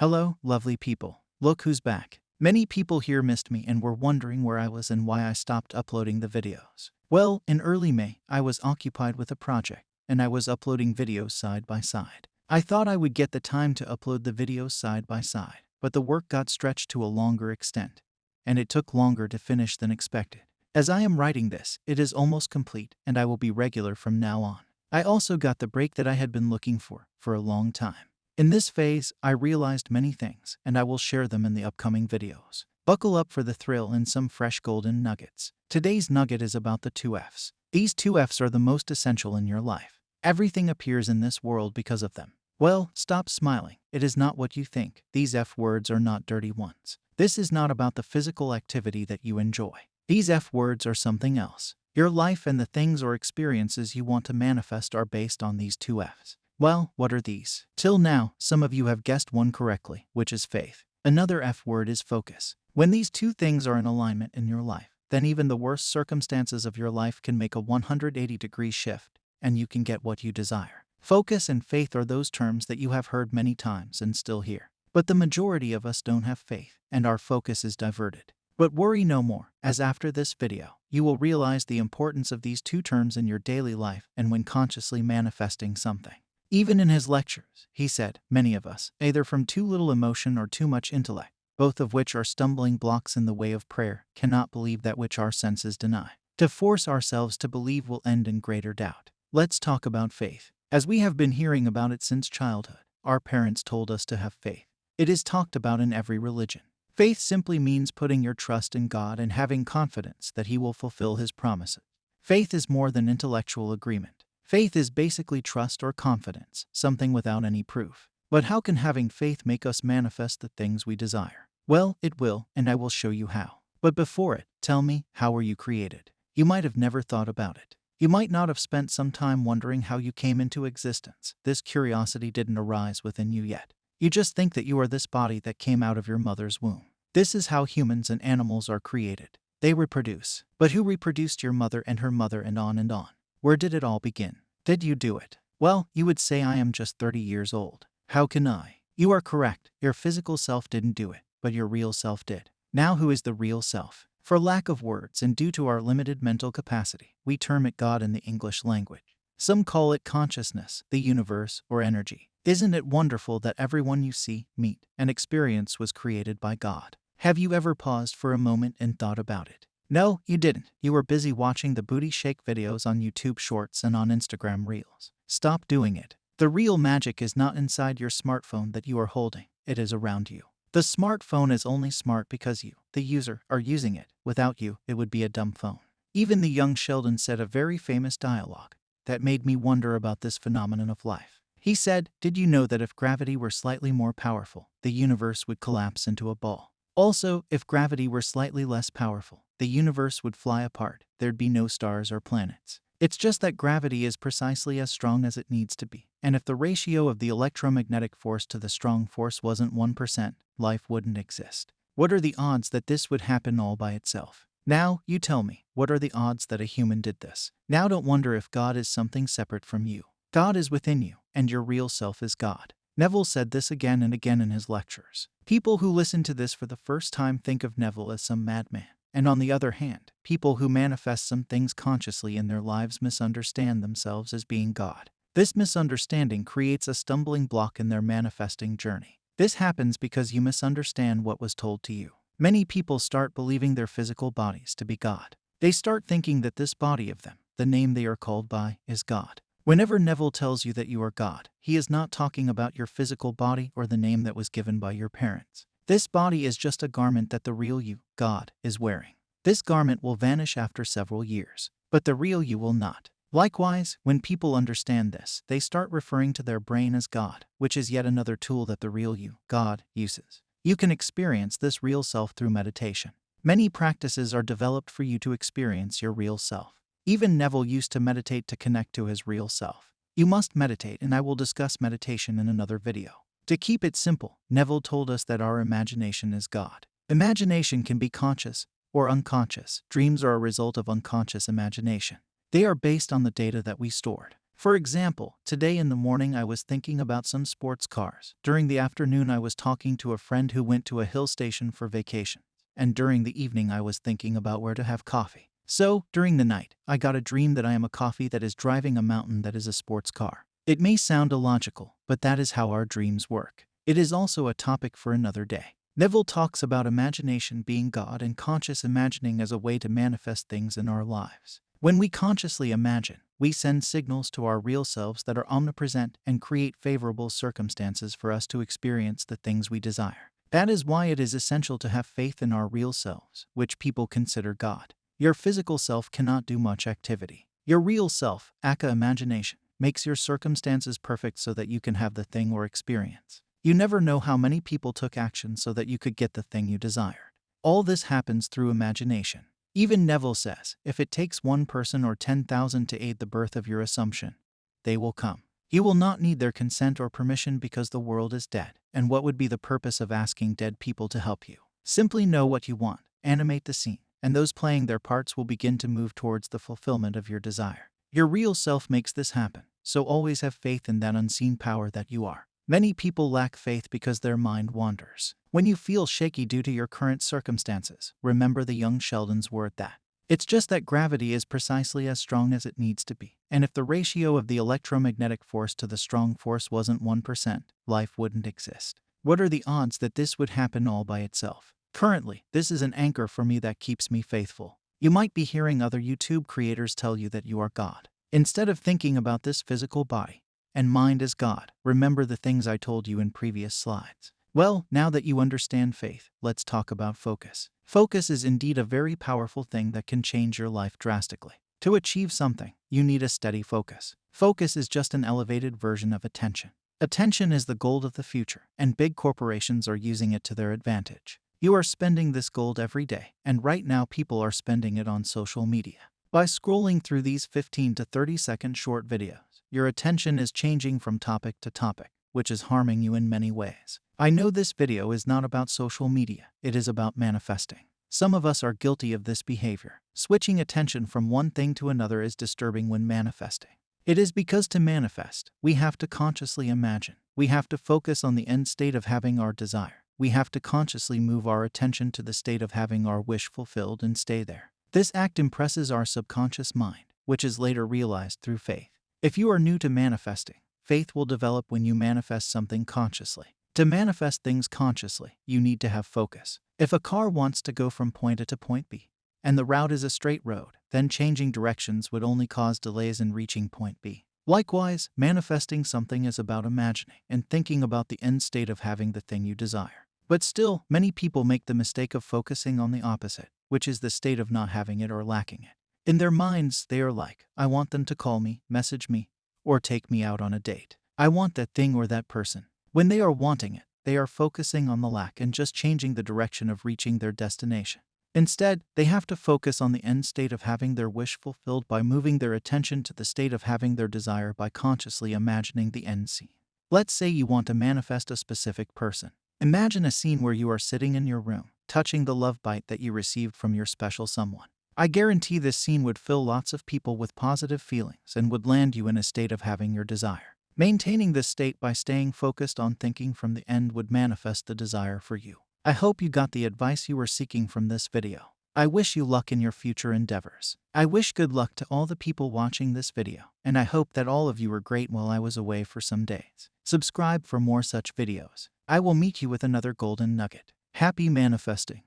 Hello, lovely people. Look who's back. Many people here missed me and were wondering where I was and why I stopped uploading the videos. Well, in early May, I was occupied with a project, and I was uploading videos side by side. I thought I would get the time to upload the videos side by side, but the work got stretched to a longer extent, and it took longer to finish than expected. As I am writing this, it is almost complete, and I will be regular from now on. I also got the break that I had been looking for a long time. In this phase, I realized many things, and I will share them in the upcoming videos. Buckle up for the thrill and some fresh golden nuggets. Today's nugget is about the 2 F's. These 2 F's are the most essential in your life. Everything appears in this world because of them. Well, stop smiling. It is not what you think. These F words are not dirty ones. This is not about the physical activity that you enjoy. These F words are something else. Your life and the things or experiences you want to manifest are based on these 2 F's. Well, what are these? Till now, some of you have guessed one correctly, which is faith. Another F word is focus. When these two things are in alignment in your life, then even the worst circumstances of your life can make a 180-degree shift, and you can get what you desire. Focus and faith are those terms that you have heard many times and still hear. But the majority of us don't have faith, and our focus is diverted. But worry no more, as after this video, you will realize the importance of these two terms in your daily life and when consciously manifesting something. Even in his lectures, he said, many of us, either from too little emotion or too much intellect, both of which are stumbling blocks in the way of prayer, cannot believe that which our senses deny. To force ourselves to believe will end in greater doubt. Let's talk about faith. As we have been hearing about it since childhood, our parents told us to have faith. It is talked about in every religion. Faith simply means putting your trust in God and having confidence that He will fulfill His promises. Faith is more than intellectual agreement. Faith is basically trust or confidence, something without any proof. But how can having faith make us manifest the things we desire? Well, it will, and I will show you how. But before it, tell me, how were you created? You might have never thought about it. You might not have spent some time wondering how you came into existence. This curiosity didn't arise within you yet. You just think that you are this body that came out of your mother's womb. This is how humans and animals are created. They reproduce. But who reproduced your mother and her mother and on and on? Where did it all begin? Did you do it? Well, you would say I am just 30 years old. How can I? You are correct. Your physical self didn't do it, but your real self did. Now who is the real self? For lack of words and due to our limited mental capacity, we term it God in the English language. Some call it consciousness, the universe, or energy. Isn't it wonderful that everyone you see, meet, and experience was created by God? Have you ever paused for a moment and thought about it? No, you didn't. You were busy watching the booty shake videos on YouTube Shorts and on Instagram Reels. Stop doing it. The real magic is not inside your smartphone that you are holding. It is around you. The smartphone is only smart because you, the user, are using it. Without you, it would be a dumb phone. Even the Young Sheldon said a very famous dialogue that made me wonder about this phenomenon of life. He said, "Did you know that if gravity were slightly more powerful, the universe would collapse into a ball? Also, if gravity were slightly less powerful, the universe would fly apart. There'd be no stars or planets. It's just that gravity is precisely as strong as it needs to be. And if the ratio of the electromagnetic force to the strong force wasn't 1%, life wouldn't exist. What are the odds that this would happen all by itself? Now, you tell me, what are the odds that a human did this? Now don't wonder if God is something separate from you. God is within you, and your real self is God." Neville said this again and again in his lectures. People who listen to this for the first time think of Neville as some madman. And on the other hand, people who manifest some things consciously in their lives misunderstand themselves as being God. This misunderstanding creates a stumbling block in their manifesting journey. This happens because you misunderstand what was told to you. Many people start believing their physical bodies to be God. They start thinking that this body of them, the name they are called by, is God. Whenever Neville tells you that you are God, he is not talking about your physical body or the name that was given by your parents. This body is just a garment that the real you, God, is wearing. This garment will vanish after several years, but the real you will not. Likewise, when people understand this, they start referring to their brain as God, which is yet another tool that the real you, God, uses. You can experience this real self through meditation. Many practices are developed for you to experience your real self. Even Neville used to meditate to connect to his real self. You must meditate, and I will discuss meditation in another video. To keep it simple, Neville told us that our imagination is God. Imagination can be conscious or unconscious. Dreams are a result of unconscious imagination. They are based on the data that we stored. For example, today in the morning I was thinking about some sports cars. During the afternoon I was talking to a friend who went to a hill station for vacation. And during the evening I was thinking about where to have coffee. So, during the night, I got a dream that I am a coffee that is driving a mountain that is a sports car. It may sound illogical, but that is how our dreams work. It is also a topic for another day. Neville talks about imagination being God and conscious imagining as a way to manifest things in our lives. When we consciously imagine, we send signals to our real selves that are omnipresent and create favorable circumstances for us to experience the things we desire. That is why it is essential to have faith in our real selves, which people consider God. Your physical self cannot do much activity. Your real self, aka imagination, makes your circumstances perfect so that you can have the thing or experience. You never know how many people took action so that you could get the thing you desired. All this happens through imagination. Even Neville says, if it takes one person or 10,000 to aid the birth of your assumption, they will come. You will not need their consent or permission because the world is dead. And what would be the purpose of asking dead people to help you? Simply know what you want, animate the scene, and those playing their parts will begin to move towards the fulfillment of your desire. Your real self makes this happen, so always have faith in that unseen power that you are. Many people lack faith because their mind wanders. When you feel shaky due to your current circumstances, remember the Young Sheldon's word that it's just that gravity is precisely as strong as it needs to be. And if the ratio of the electromagnetic force to the strong force wasn't 1%, life wouldn't exist. What are the odds that this would happen all by itself? Currently, this is an anchor for me that keeps me faithful. You might be hearing other YouTube creators tell you that you are God. Instead of thinking about this physical body and mind as God, remember the things I told you in previous slides. Well, now that you understand faith, let's talk about focus. Focus is indeed a very powerful thing that can change your life drastically. To achieve something, you need a steady focus. Focus is just an elevated version of attention. Attention is the gold of the future, and big corporations are using it to their advantage. You are spending this gold every day, and right now people are spending it on social media. By scrolling through these 15 to 30-second short videos, your attention is changing from topic to topic, which is harming you in many ways. I know this video is not about social media, it is about manifesting. Some of us are guilty of this behavior. Switching attention from one thing to another is disturbing when manifesting. It is because to manifest, we have to consciously imagine. We have to focus on the end state of having our desire. We have to consciously move our attention to the state of having our wish fulfilled and stay there. This act impresses our subconscious mind, which is later realized through faith. If you are new to manifesting, faith will develop when you manifest something consciously. To manifest things consciously, you need to have focus. If a car wants to go from point A to point B, and the route is a straight road, then changing directions would only cause delays in reaching point B. Likewise, manifesting something is about imagining and thinking about the end state of having the thing you desire. But still, many people make the mistake of focusing on the opposite, which is the state of not having it or lacking it. In their minds, they are like, I want them to call me, message me, or take me out on a date. I want that thing or that person. When they are wanting it, they are focusing on the lack and just changing the direction of reaching their destination. Instead, they have to focus on the end state of having their wish fulfilled by moving their attention to the state of having their desire by consciously imagining the end scene. Let's say you want to manifest a specific person. Imagine a scene where you are sitting in your room, touching the love bite that you received from your special someone. I guarantee this scene would fill lots of people with positive feelings and would land you in a state of having your desire. Maintaining this state by staying focused on thinking from the end would manifest the desire for you. I hope you got the advice you were seeking from this video. I wish you luck in your future endeavors. I wish good luck to all the people watching this video, and I hope that all of you were great while I was away for some days. Subscribe for more such videos. I will meet you with another golden nugget. Happy manifesting.